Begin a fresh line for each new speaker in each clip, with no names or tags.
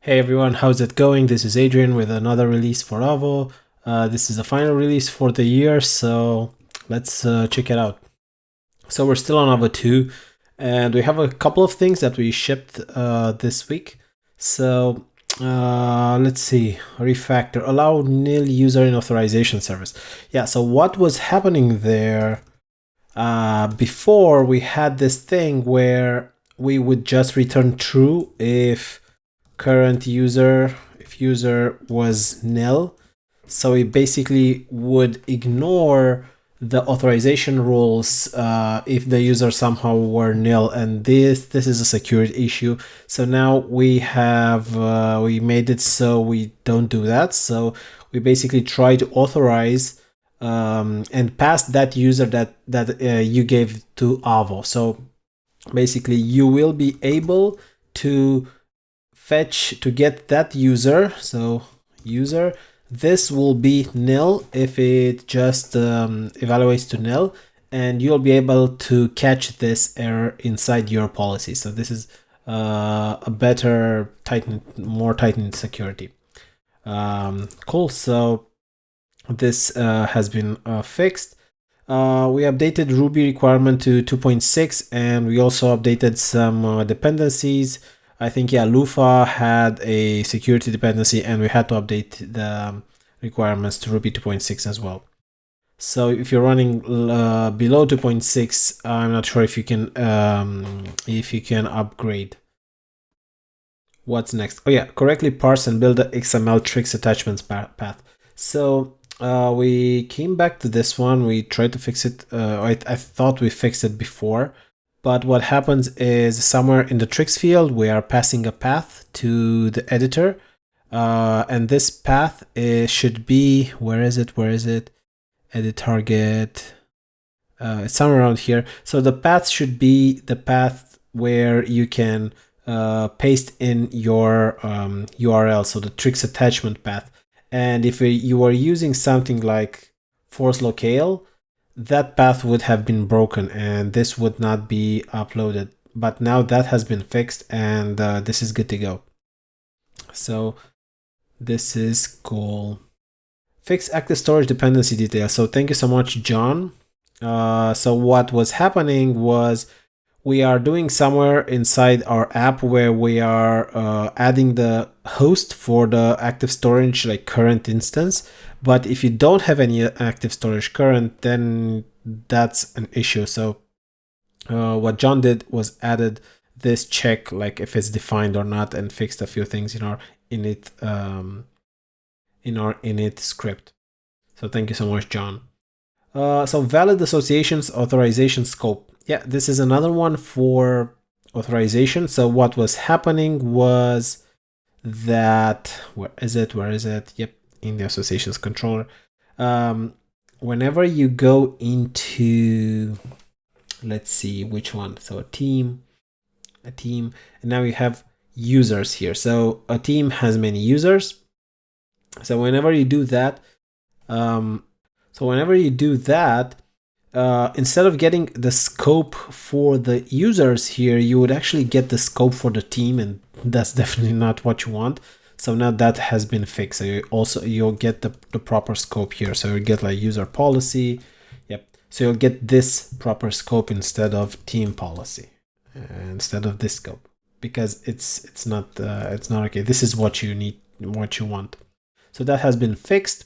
Hey everyone, how's it going? This is Adrian with another release for Avo. This is the final release for the year, so let's check it out. So we're still on Avo 2, and we have a couple of things that we shipped this week. So let's see, Refactor, allow nil user in authorization service. Yeah, so what was happening there before, we had this thing where we would just return true if current user, if user was nil. So it basically would ignore the authorization rules if the user somehow were nil, and this is a security issue. So now we have we made it so we don't do that. So we basically try to authorize and pass that user that you gave to Avo. So basically you will be able to fetch to get that user. So user, this will be nil if it just evaluates to nil, and you'll be able to catch this error inside your policy. So this is a better more tightened security. Cool. So this has been fixed. We updated Ruby requirement to 2.6, and we also updated some dependencies. I think, yeah, Lufa had a security dependency, and we had to update the requirements to Ruby 2.6 as well. So if you're running below 2.6, I'm not sure if you can upgrade. What's next? Oh yeah, correctly parse and build the XML trix attachments path. So we came back to this one. We tried to fix it. I thought we fixed it before. But what happens is somewhere in the trix field, we are passing a path to the editor. And this path should be, where is it? Edit target. It's somewhere around here. So the path should be the path where you can paste in your URL. So the trix attachment path. And if you are using something like force locale, that path would have been broken and this would not be uploaded. But now that has been fixed, and this is good to go. So this is cool. Fix Activestorage dependency details. So thank you so much, John. So what was happening was we are doing somewhere inside our app where we are adding the host for the Activestorage like current instance. But if you don't have any Activestorage current, then that's an issue. So what John did was added this check, like if it's defined or not, and fixed a few things in our init script. So thank you so much, John. So valid associations authorization scope. Yeah, this is another one for authorization. So what was happening was that, where is it? Yep, in the associations controller. Whenever you go into, let's see which one. So a team, and now you have users here. So a team has many users. So whenever you do that, instead of getting the scope for the users here, you would actually get the scope for the team, and that's definitely not what you want. So now that has been fixed. So you'll get the proper scope here. So you'll get like user policy. Yep. So you'll get this proper scope instead of team policy, instead of this scope, because it's not okay. This is what you need, what you want. So that has been fixed.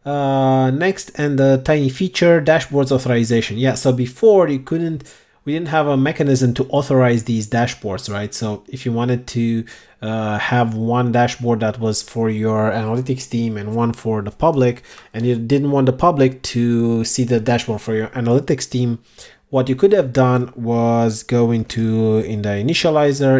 Next, and the tiny feature, dashboards authorization. Yeah, so before we didn't have a mechanism to authorize these dashboards, right? So if you wanted to have one dashboard that was for your analytics team and one for the public, and you didn't want the public to see the dashboard for your analytics team, what you could have done was go in the initializer,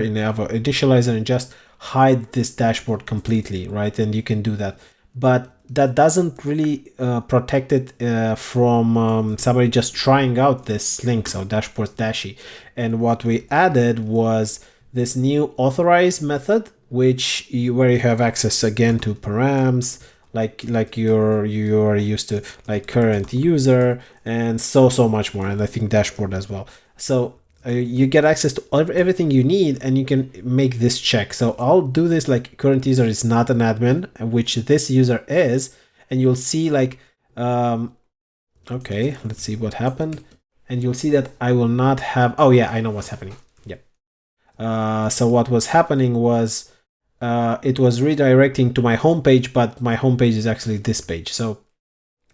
and just hide this dashboard completely, right? And you can do that. But that doesn't really protect it from somebody just trying out this link, so dashboard dashy. And what we added was this new authorize method, where you have access again to params, like you're used to, like current user, and so much more, and I think dashboard as well. So you get access to everything you need, and you can make this check. So I'll do this like current user is not an admin, which this user is, and you'll see like, okay, let's see what happened. And you'll see that I will not have, oh yeah, I know what's happening. Yep. So what was happening was it was redirecting to my homepage, but my homepage is actually this page. So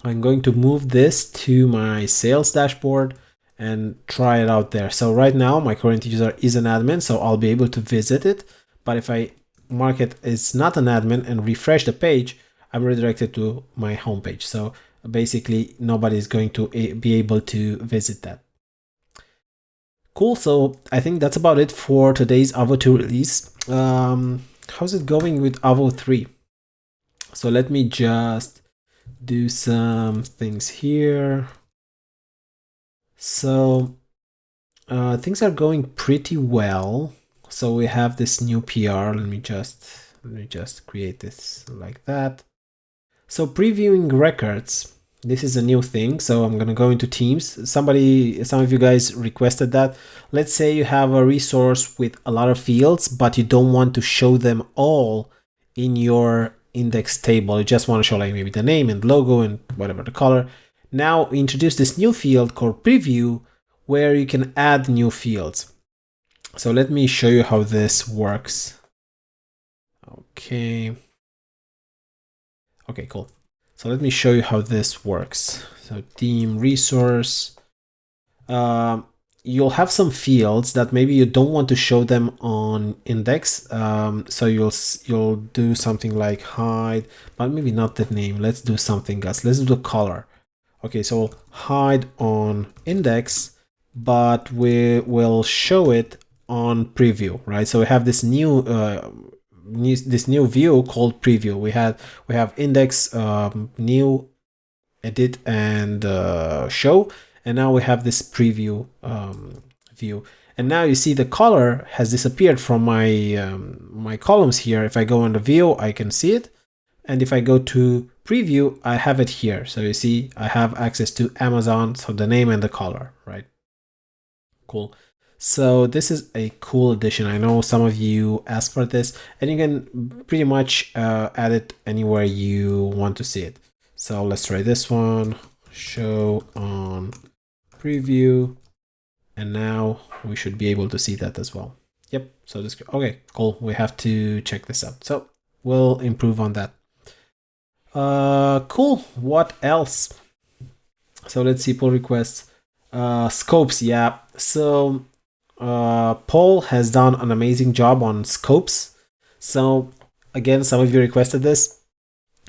I'm going to move this to my sales dashboard and try it out there. So right now my current user is an admin, so I'll be able to visit it. But if I mark it as not an admin and refresh the page, I'm redirected to my homepage. So basically nobody is going to be able to visit that. Cool, so I think that's about it for today's Avo 2 release. How's it going with Avo 3? So let me just do some things here. So things are going pretty well. So we have this new PR. Let me just create this like that. So previewing records, this is a new thing. So I'm gonna go into Teams. Some of you guys requested that. Let's say you have a resource with a lot of fields, but you don't want to show them all in your index table. You just want to show like maybe the name and logo and whatever the color. Now we introduce this new field called preview, where you can add new fields. So let me show you how this works. Okay, cool. So let me show you how this works. So team resource, you'll have some fields that maybe you don't want to show them on index. So you'll do something like hide, but maybe not the name. Let's do something else. Let's do the color. Okay, so we'll hide on index, but we will show it on preview, right? So we have this new view called preview. We have index, new, edit, and show, and now we have this preview view. And now you see the color has disappeared from my my columns here. If I go on the view, I can see it, and if I go to preview, I have it here. So you see I have access to Amazon, so the name and the color, right? Cool. So this is a cool addition. I know some of you asked for this, and you can pretty much add it anywhere you want to see it. So let's try this one, show on preview, and now we should be able to see that as well. Yep, so this, okay, cool. We have to check this out. So we'll improve on that. Cool, what else? So let's see, pull requests. Scopes, yeah. So Paul has done an amazing job on scopes. So again, some of you requested this.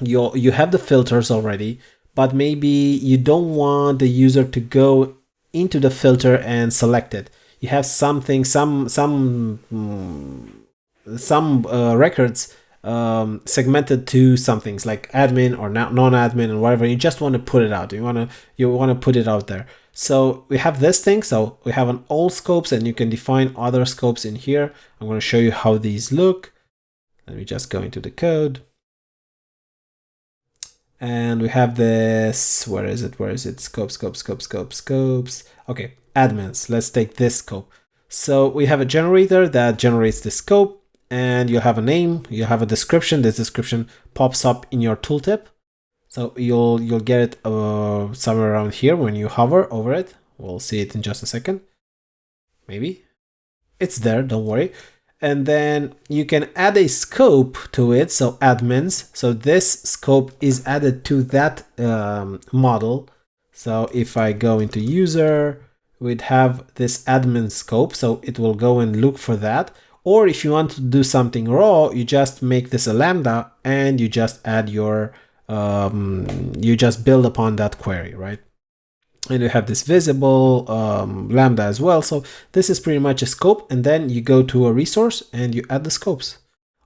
You have the filters already, but maybe you don't want the user to go into the filter and select it. You have something, some records segmented to some things like admin or non-admin and whatever. You just want to put it out. You want to put it out there. So we have this thing. So we have an all scopes, and you can define other scopes in here. I'm going to show you how these look. Let me just go into the code. And we have this, where is it? Scopes. Okay, admins. Let's take this scope. So we have a generator that generates the scope, and you have a name, you have a description. This description pops up in your tooltip. So you'll get it somewhere around here when you hover over it. We'll see it in just a second. Maybe. It's there, don't worry. And then you can add a scope to it, so admins. So this scope is added to that model. So if I go into user, we'd have this admin scope, so it will go and look for that. Or if you want to do something raw, you just make this a lambda and you just add your, you just build upon that query, right? And you have this visible lambda as well. So this is pretty much a scope, and then you go to a resource and you add the scopes,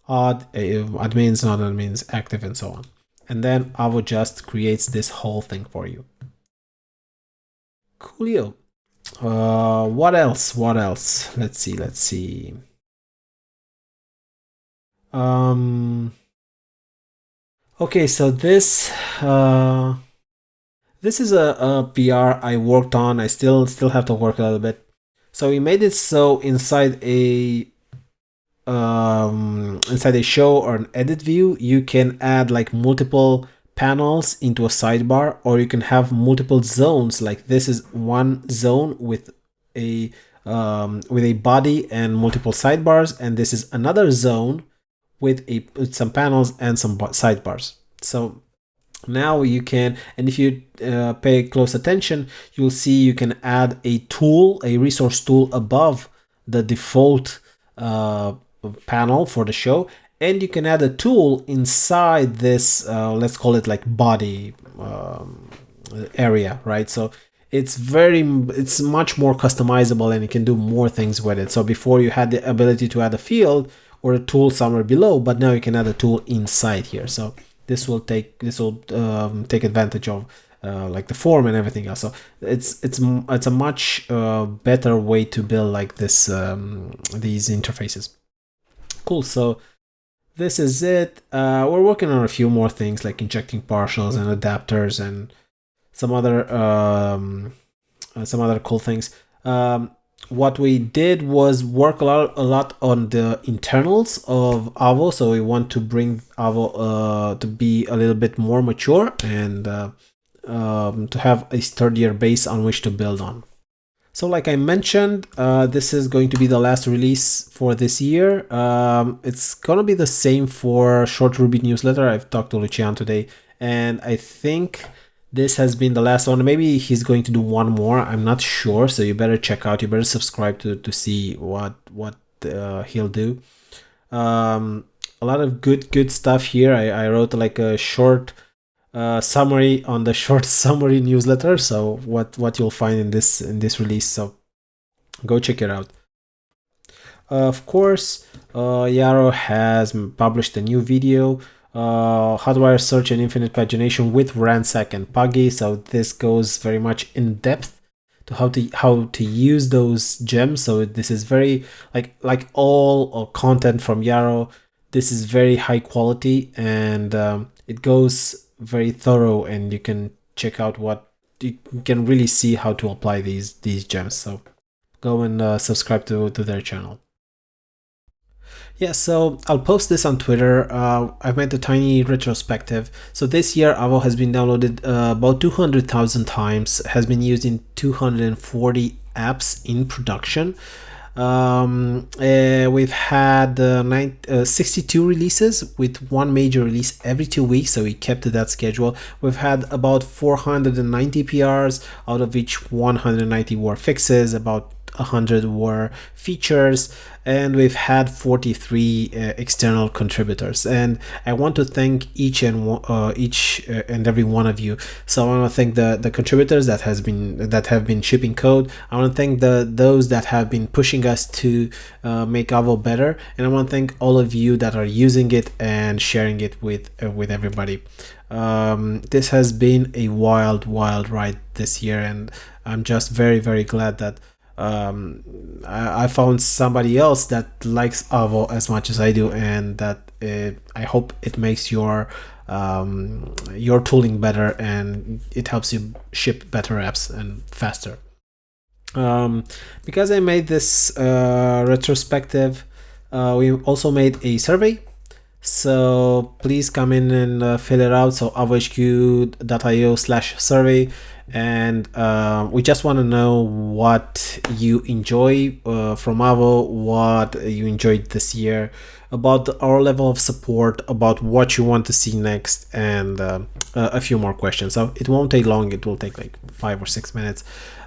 odd, admins, non-admins, active, and so on. And then Avo just creates this whole thing for you. Coolio. What else? Let's see. Okay, so this is a PR I worked on. I still have to work a little bit. So we made it so inside a show or an edit view, you can add like multiple panels into a sidebar, or you can have multiple zones. Like this is one zone with a body and multiple sidebars, and this is another zone with some panels and some sidebars. So now you can, and if you pay close attention, you'll see you can add a tool, a resource tool above the default panel for the show, and you can add a tool inside this let's call it like body area, right? So it's much more customizable, and you can do more things with it. So before you had the ability to add a field or a tool somewhere below, but now you can add a tool inside here. So this will take advantage of like the form and everything else. So it's a much better way to build like this these interfaces. Cool. So this is it. We're working on a few more things like injecting partials and adapters and some other cool things. What we did was work a lot on the internals of Avo. So we want to bring Avo to be a little bit more mature and to have a sturdier base on which to build on. So like I mentioned, this is going to be the last release for this year. It's going to be the same for Short Ruby newsletter. I've talked to Lucian today, and I think this has been the last one. Maybe he's going to do one more. I'm not sure. So you better check out. You better subscribe to see what he'll do. A lot of good stuff here. I wrote like a short summary on the short summary newsletter. So what you'll find in this release. So go check it out. Of course, Yaro has published a new video. Hardwire search and infinite pagination with ransack and pagy. So this goes very much in depth to how to use those gems. So this is very like all content from Yaro. This is very high quality, and it goes very thorough, and you can check out you can really see how to apply these gems. So go and subscribe to their channel. Yeah, so I'll post this on Twitter. I've made a tiny retrospective. So this year, Avo has been downloaded about 200,000 times, has been used in 240 apps in production. We've had 62 releases with one major release every 2 weeks, so we kept to that schedule. We've had about 490 PRs, out of which 190 were fixes, about 100 were features, and we've had 43 external contributors. And I want to thank each and every one of you. So I want to thank the contributors that have been shipping code. I want to thank those that have been pushing us to make Avo better, and I want to thank all of you that are using it and sharing it with everybody. This has been a wild ride this year, and I'm just very glad that I found somebody else that likes Avo as much as I do, and that I hope it makes your tooling better, and it helps you ship better apps and faster. Because I made this retrospective, we also made a survey. So please come in and fill it out. So avohq.io/survey. And we just want to know what you enjoy from Avo, what you enjoyed this year, about our level of support, about what you want to see next, and a few more questions. So it won't take long. It will take like 5 or 6 minutes.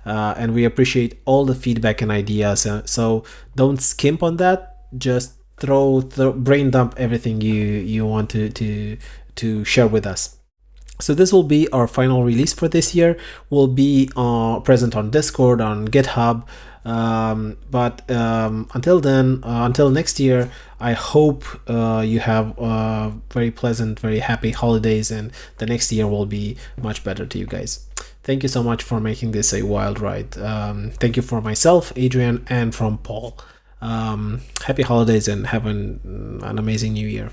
And we appreciate all the feedback and ideas. So don't skimp on that. Just brain dump everything you want to share with us. So this will be our final release for this year. We'll be present on Discord, on GitHub. But until then, until next year, I hope you have very pleasant, very happy holidays, and the next year will be much better to you guys. Thank you so much for making this a wild ride. Thank you for myself, Adrian, and from Paul. Happy holidays, and have an amazing new year.